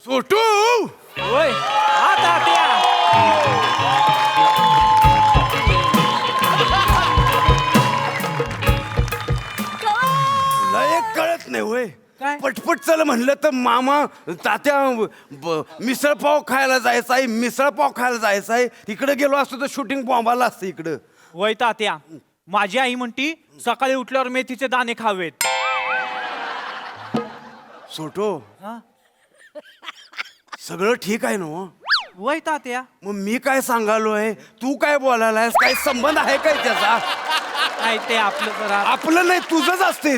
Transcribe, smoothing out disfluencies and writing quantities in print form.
छोटू होय हा तात्या. तुला एक कळत नाही होय काय? पटपट चल म्हणलं तर मामा तात्या मिसळ पाव खायला जायचं आहे मिसळ पाव खायला जायचं आहे तिकडे गेलो असतो तर शूटिंग बॉम्बाला असतं इकडं. होय तात्या, माझी आई म्हणती सकाळी उठल्यावर मेथीचे दाणे खावेत. छोटू हा? सगळं ठीक आहे ना? होय तात्या. मग मी काय सांगालोय तू काय बोलायलायस काय संबंध आहे काय त्याचा? काय ते आपलं जरा आपलं नाही तुझंच असते